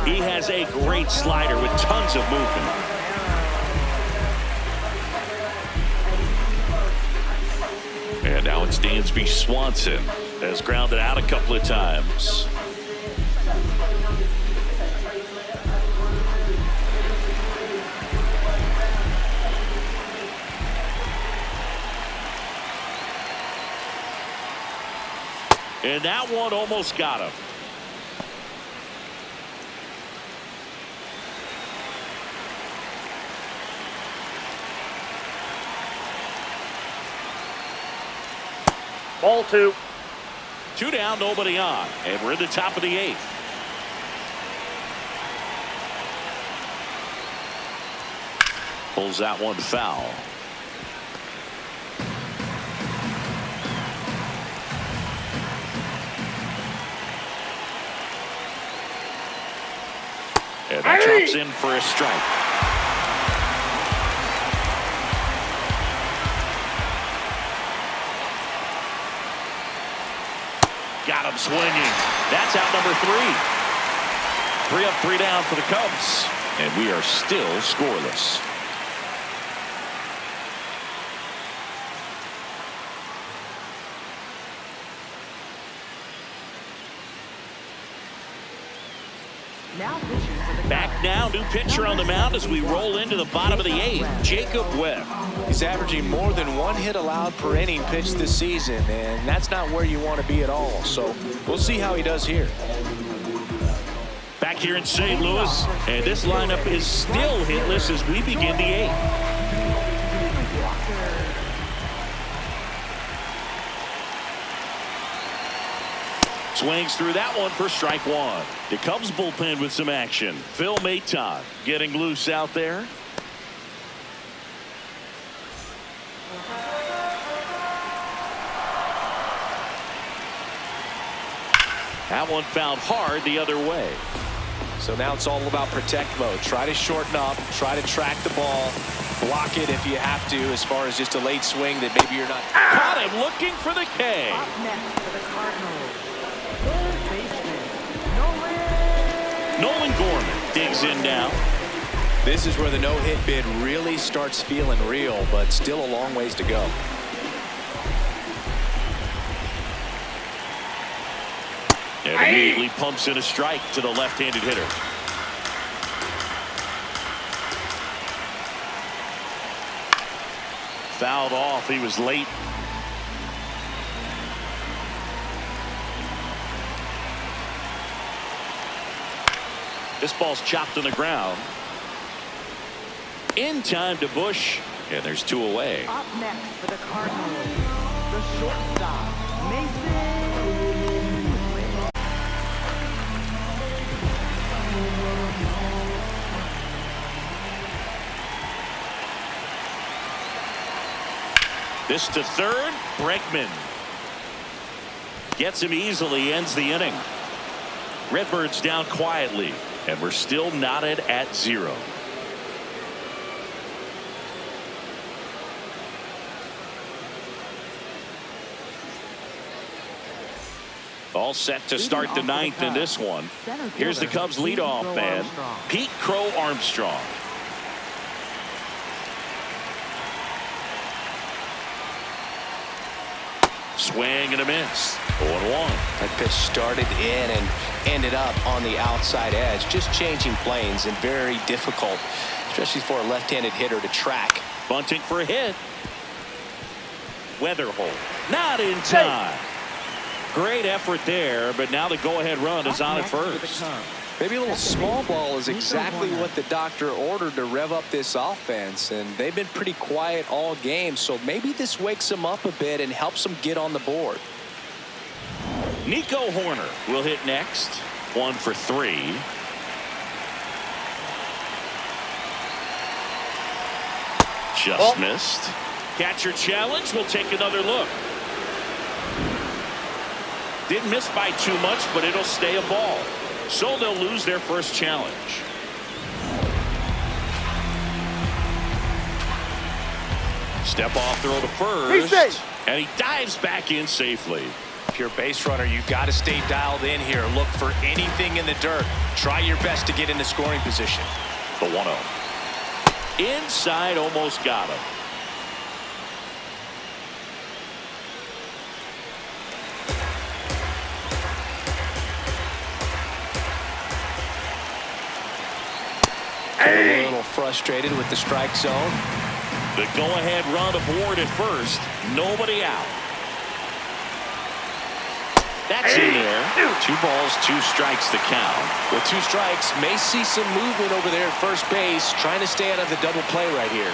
He has a great slider with tons of movement. And now it's Dansby Swanson. Has grounded out a couple of times. And that one almost got him. Ball 2. 2 down, nobody on. And we're in the top of the 8th. Pulls that one foul. And that drops in for a strike. Got him swinging. That's out number 3. 3 up, 3 down for the Cubs. And we are still scoreless. Now pitching for the Back now, new pitcher on the mound as we roll into the bottom of the 8th, Jacob Webb. He's averaging more than 1 hit allowed per inning pitched this season, and that's not where you want to be at all. So we'll see how he does here. Back here in St. Louis, and this lineup is still hitless as we begin the 8th. Swings through that one for strike 1. The Cubs bullpen with some action. Phil Maton getting loose out there. That one fouled hard the other way. So now it's all about protect mode. Try to shorten up, try to track the ball, block it if you have to, as far as just a late swing that maybe you're not. Caught him looking for the K. Up next for the Cardinals. Nolan Gorman digs in now. This is where the no-hit bid really starts feeling real, but still a long ways to go. And immediately pumps in a strike to the left-handed hitter. Fouled off. He was late. This ball's chopped on the ground. In time to Bush. And there's 2 away. Up next for the Cardinals, the shortstop, Mason. This to third. Bregman gets him easily, ends the inning. Redbirds down quietly, and we're still knotted at 0. All set to start the 9th in this one. Here's the Cubs leadoff man, Pete Crow Armstrong. Swing and a miss. 0-1. That pitch started in and ended up on the outside edge, just changing planes, and very difficult, especially for a left-handed hitter to track. Bunting for a hit. Weatherholt not in time. Great effort there, but now the go-ahead run is on at first. Maybe a little small ball is exactly what the doctor ordered to rev up this offense, and they've been pretty quiet all game, so maybe this wakes them up a bit and helps them get on the board. Nico Horner will hit next. 1 for 3. Just missed. Catcher challenge. Will take another look. Didn't miss by too much, but it'll stay a ball. So they'll lose their first challenge. Step off throw to He's first. safe. And he dives back in safely. If you're a base runner, you got to stay dialed in here. Look for anything in the dirt. Try your best to get into scoring position. The 1-0. Inside, almost got him. A little frustrated with the strike zone. The go-ahead run aboard at first. Nobody out. That's in there. 2 balls, 2 strikes to count. With 2 strikes, may see some movement over there at first base, trying to stay out of the double play right here.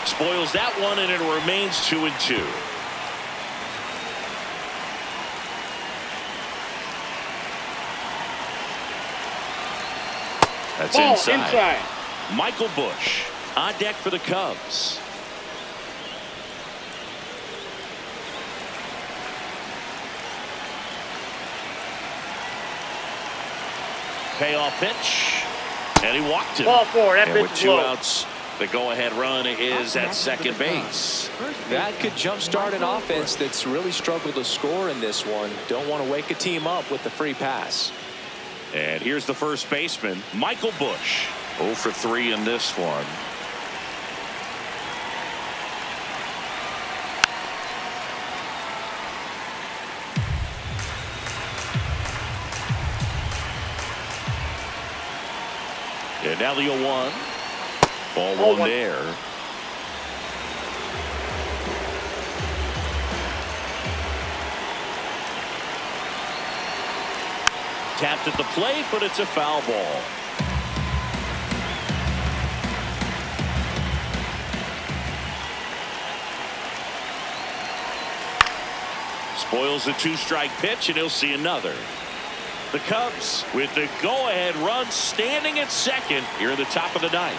Spoils that one, and it remains 2-2. That's Ball inside. Michael Busch on deck for the Cubs. Payoff pitch, and he walked him. Ball 4. That And pitch with is 2 low. outs, the go-ahead run is at second base. That could jumpstart an offense that's really struggled to score in this one. Don't want to wake a team up with the free pass. And here's the first baseman, Michael Busch. 0 for 3 in this one. And now the 0-1. Ball 1 there. Tapped at the plate, but it's a foul ball. Spoils the 2-strike pitch, and he'll see another. The Cubs with the go-ahead run standing at second here in the top of the 9th.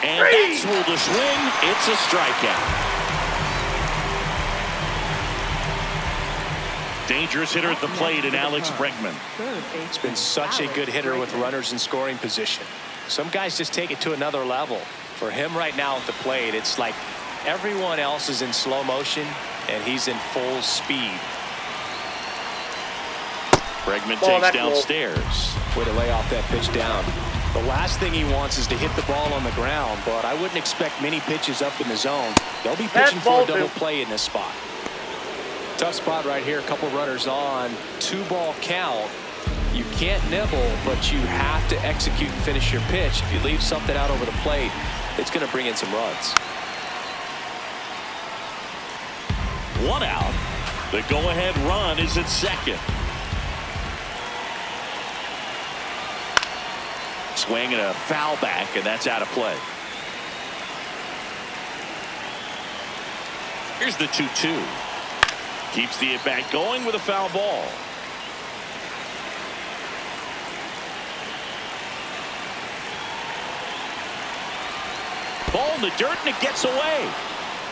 And that's ruled a swing. It's a strikeout. Dangerous hitter at the plate in Alex Bregman. It's been such a good hitter with runners in scoring position. Some guys just take it to another level. For him right now at the plate, it's like everyone else is in slow motion and he's in full speed. Bregman takes downstairs. Way to lay off that pitch down. The last thing he wants is to hit the ball on the ground, but I wouldn't expect many pitches up in the zone. They'll be pitching for a double play in this spot. Tough spot right here. A couple runners on. 2-ball count. You can't nibble, but you have to execute and finish your pitch. If you leave something out over the plate, it's going to bring in some runs. 1 out. The go-ahead run is at second. Swing and a foul back, and that's out of play. Here's the 2-2. Keeps the at-bat going with a foul ball. Ball in the dirt, and it gets away.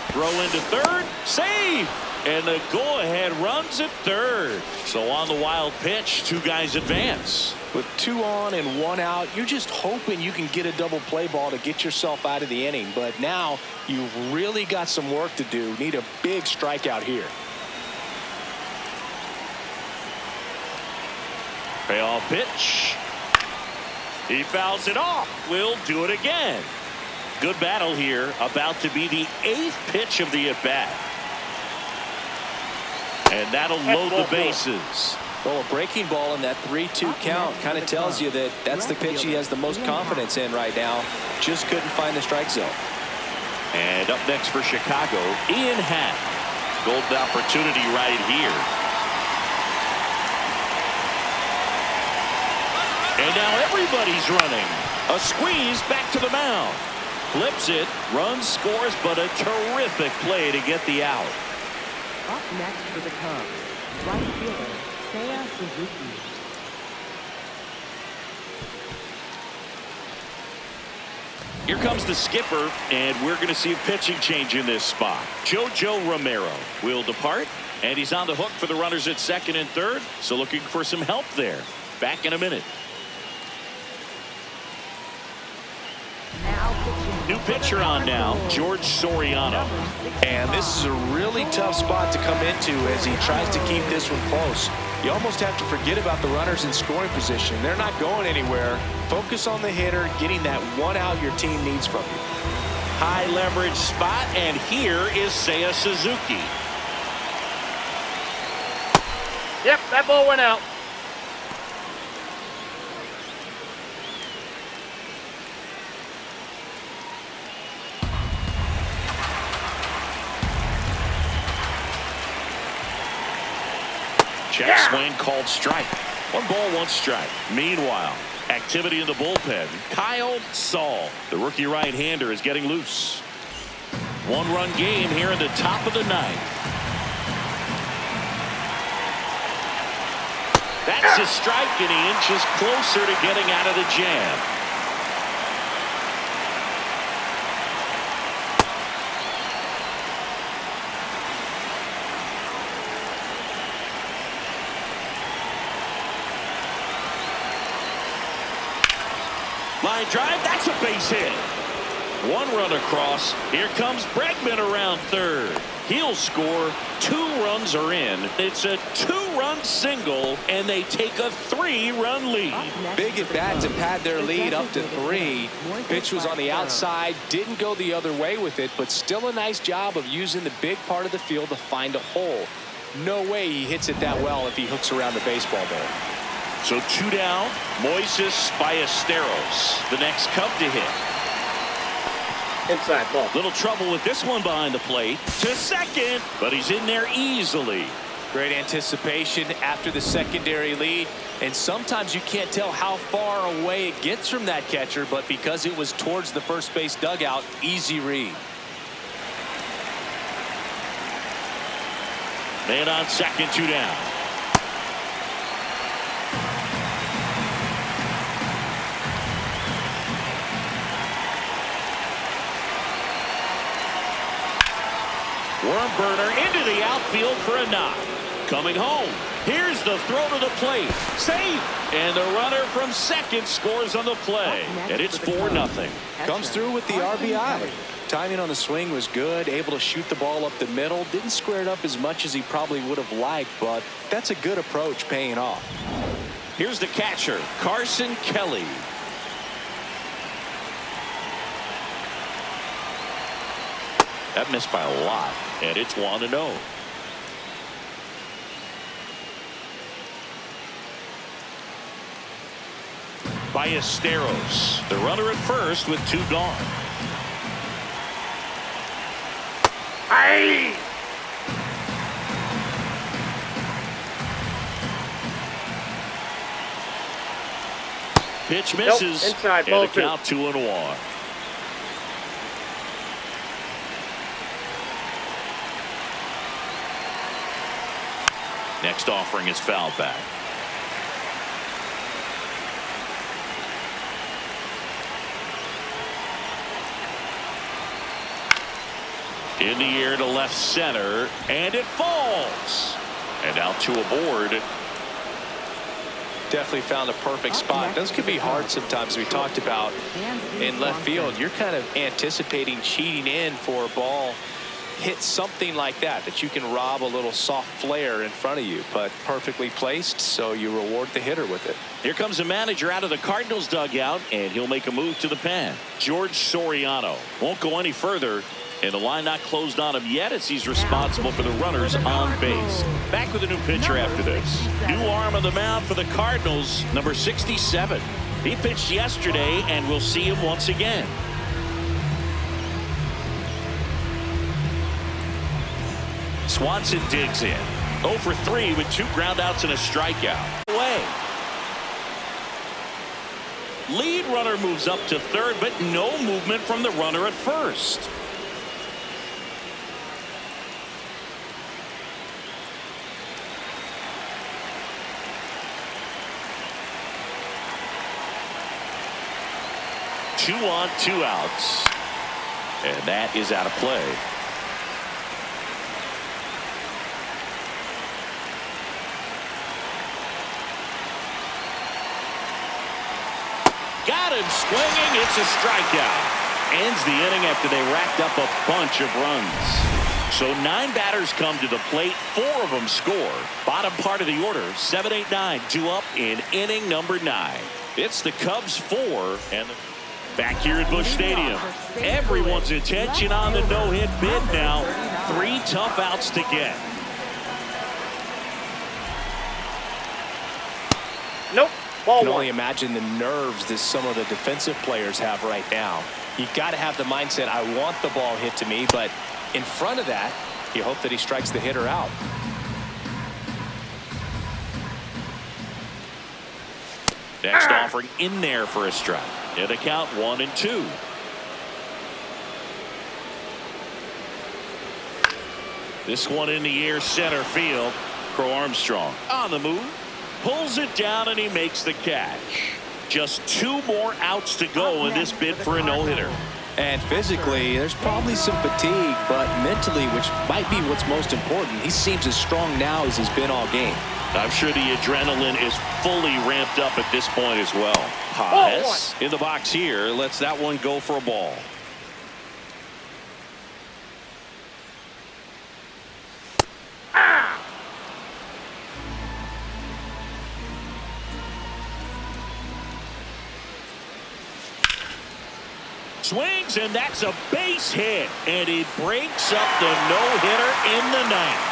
Throw into third, save, and the go-ahead runs at third. So on the wild pitch, 2 guys advance. With 2 on and 1 out, you're just hoping you can get a double play ball to get yourself out of the inning. But now you've really got some work to do. Need a big strikeout here. Payoff pitch. He fouls it off. We'll do it again. Good battle here. About to be the 8th pitch of the at-bat. And that'll load the bases. Well, a breaking ball in that 3-2 count kind of tells you that that's the pitch he has the most confidence in right now. Just couldn't find the strike zone. And up next for Chicago, Ian Happ. Golden opportunity right here. And now everybody's running. A squeeze back to the mound. Flips it, runs, scores, but a terrific play to get the out. Up next for the Cubs, right fielder, Suzuki. Here comes the skipper, and we're going to see a pitching change in this spot. Jojo Romero will depart, and he's on the hook for the runners at second and third, so looking for some help there. Back in a minute. Now New pitcher on now, George Soriano. And this is a really tough spot to come into as he tries to keep this one close. You almost have to forget about the runners in scoring position. They're not going anywhere. Focus on the hitter, getting that one out your team needs from you. High leverage spot, and here is Seiya Suzuki. Yep, that ball went out. Check swing called strike. 1 ball, 1 strike. Meanwhile, activity in the bullpen. Kyle Saul, the rookie right-hander, is getting loose. 1-run game here in the top of the 9th. That's a strike, and he inches closer to getting out of the jam. Line drive, that's a base hit. 1 run across. Here comes Bregman around third. He'll score. 2 runs are in. It's a 2-run single, and they take a 3-run lead. Big at bat to pad their lead up to 3. Pitch was on the outside, didn't go the other way with it, but still a nice job of using the big part of the field to find a hole. No way he hits it that well if he hooks around the baseball there. So 2 down, Moises Ballesteros, the next Cub to hit. Inside ball. Little trouble with this one behind the plate. To second, but he's in there easily. Great anticipation after the secondary lead, and sometimes you can't tell how far away it gets from that catcher, but because it was towards the first base dugout, easy read. Man on second, 2 down. Worm burner into the outfield for a knock. Coming home. Here's the throw to the plate. Safe. And the runner from second scores on the play. And it's 4-0. Comes through with the RBI. Timing on the swing was good. Able to shoot the ball up the middle. Didn't square it up as much as he probably would have liked, but that's a good approach paying off. Here's the catcher, Carson Kelly. That missed by a lot, and it's 1-0. Ballesteros, the runner at first with 2 gone. Aye. Pitch misses. Nope, inside, and ball a count 2-1. Next offering is fouled back. In the air to left center, and it falls. And out to a board. Definitely found a perfect spot. Those can be hard sometimes. We talked about in left field. You're kind of anticipating cheating in for a ball. Hit something like that you can rob a little soft flare in front of you, but perfectly placed, so you reward the hitter with it. Here comes the manager out of the Cardinals dugout, and he'll make a move to the pen. George Soriano won't go any further, and the line not closed on him yet as he's responsible for the runners on base. Back with a new pitcher after this. New arm on the mound for the Cardinals, number 67. He pitched yesterday, and we'll see him once again. Swanson digs in. 0 for 3 with 2 groundouts and a strikeout. Away. Lead runner moves up to third, but no movement from the runner at first. Two on, 2 outs. And that is out of play. Got him swinging. It's a strikeout. ends the inning after they racked up a bunch of runs. So 9 batters come to the plate. 4 of them score. Bottom part of the order, 7, 8, 9, 2 up in inning number 9. It's the Cubs 4 and back here at Busch Stadium. Everyone's attention on the no-hit bid now. 3 tough outs to get. Nope. I can only imagine the nerves that some of the defensive players have right now. You've got to have the mindset, I want the ball hit to me, but in front of that, you hope that he strikes the hitter out. Next offering in there for a strike. And the count 1-2. This one in the air, center field. Crow Armstrong on the move. Pulls it down and he makes the catch. Just 2 more outs to go in this bid for a no-hitter. And physically, there's probably some fatigue, but mentally, which might be what's most important, he seems as strong now as he's been all game. I'm sure the adrenaline is fully ramped up at this point as well. Haas in the box here lets that one go for a ball. Swings, and that's a base hit, and he breaks up the no-hitter in the 9th.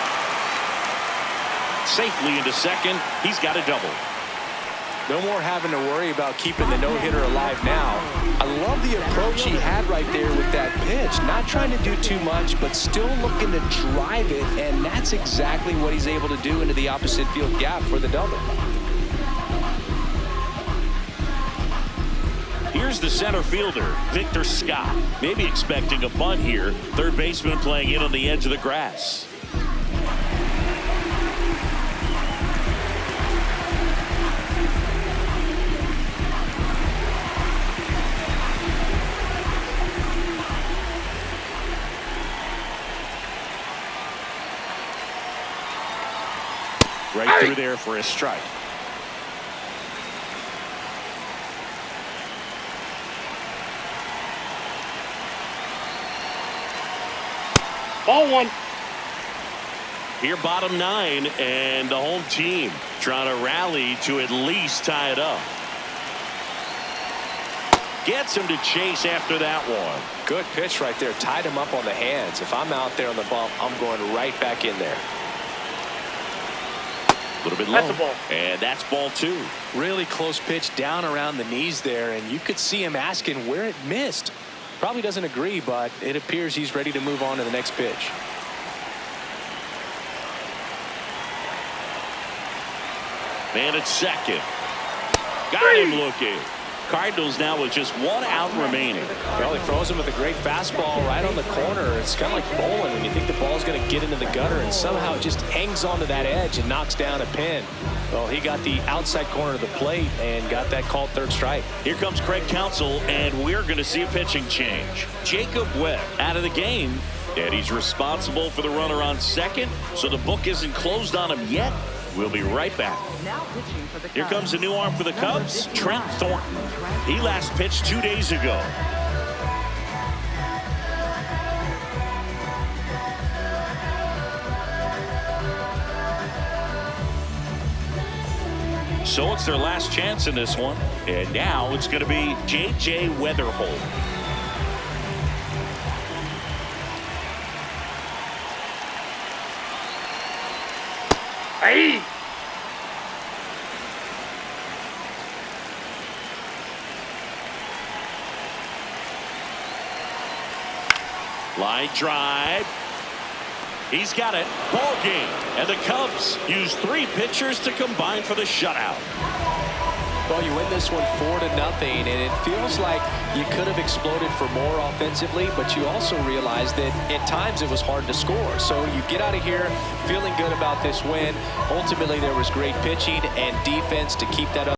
Safely into second. He's got a double. No more having to worry about keeping the no-hitter alive now. I love the approach he had right there with that pitch. Not trying to do too much, but still looking to drive it, and that's exactly what he's able to do into the opposite field gap for the double. Here's the center fielder, Victor Scott. Maybe expecting a bunt here. Third baseman playing in on the edge of the grass. Right through there for a strike. Ball 1. Here bottom 9 and the home team trying to rally to at least tie it up. Gets him to chase after that one. Good pitch right there. Tied him up on the hands. If I'm out there on the bump, I'm going right back in there. A little bit low. That's a ball. And that's ball 2. Really close pitch down around the knees there, and you could see him asking where it missed. Probably doesn't agree, but it appears he's ready to move on to the next pitch. Man at second. Got him looking. Cardinals now with just 1 out remaining. Well, he throws him with a great fastball right on the corner. It's kind of like bowling when you think the ball's going to get into the gutter, and somehow it just hangs onto that edge and knocks down a pin. Well, he got the outside corner of the plate and got that called third strike. Here comes Craig Counsell, and we're going to see a pitching change. Jacob Webb out of the game, and he's responsible for the runner on second, so the book isn't closed on him yet. We'll be right back. Now pitching for the Here Cubs. comes a new arm for the Cubs, Trent Thornton. He last pitched 2 days ago. So it's their last chance in this one. And now it's going to be J.J. Weatherholt. Hey! Line drive. He's got it. Ball game. And the Cubs use 3 pitchers to combine for the shutout. Well, you win this one 4-0, and it feels like you could have exploded for more offensively, but you also realize that at times it was hard to score. So you get out of here feeling good about this win. Ultimately, there was great pitching and defense to keep that up.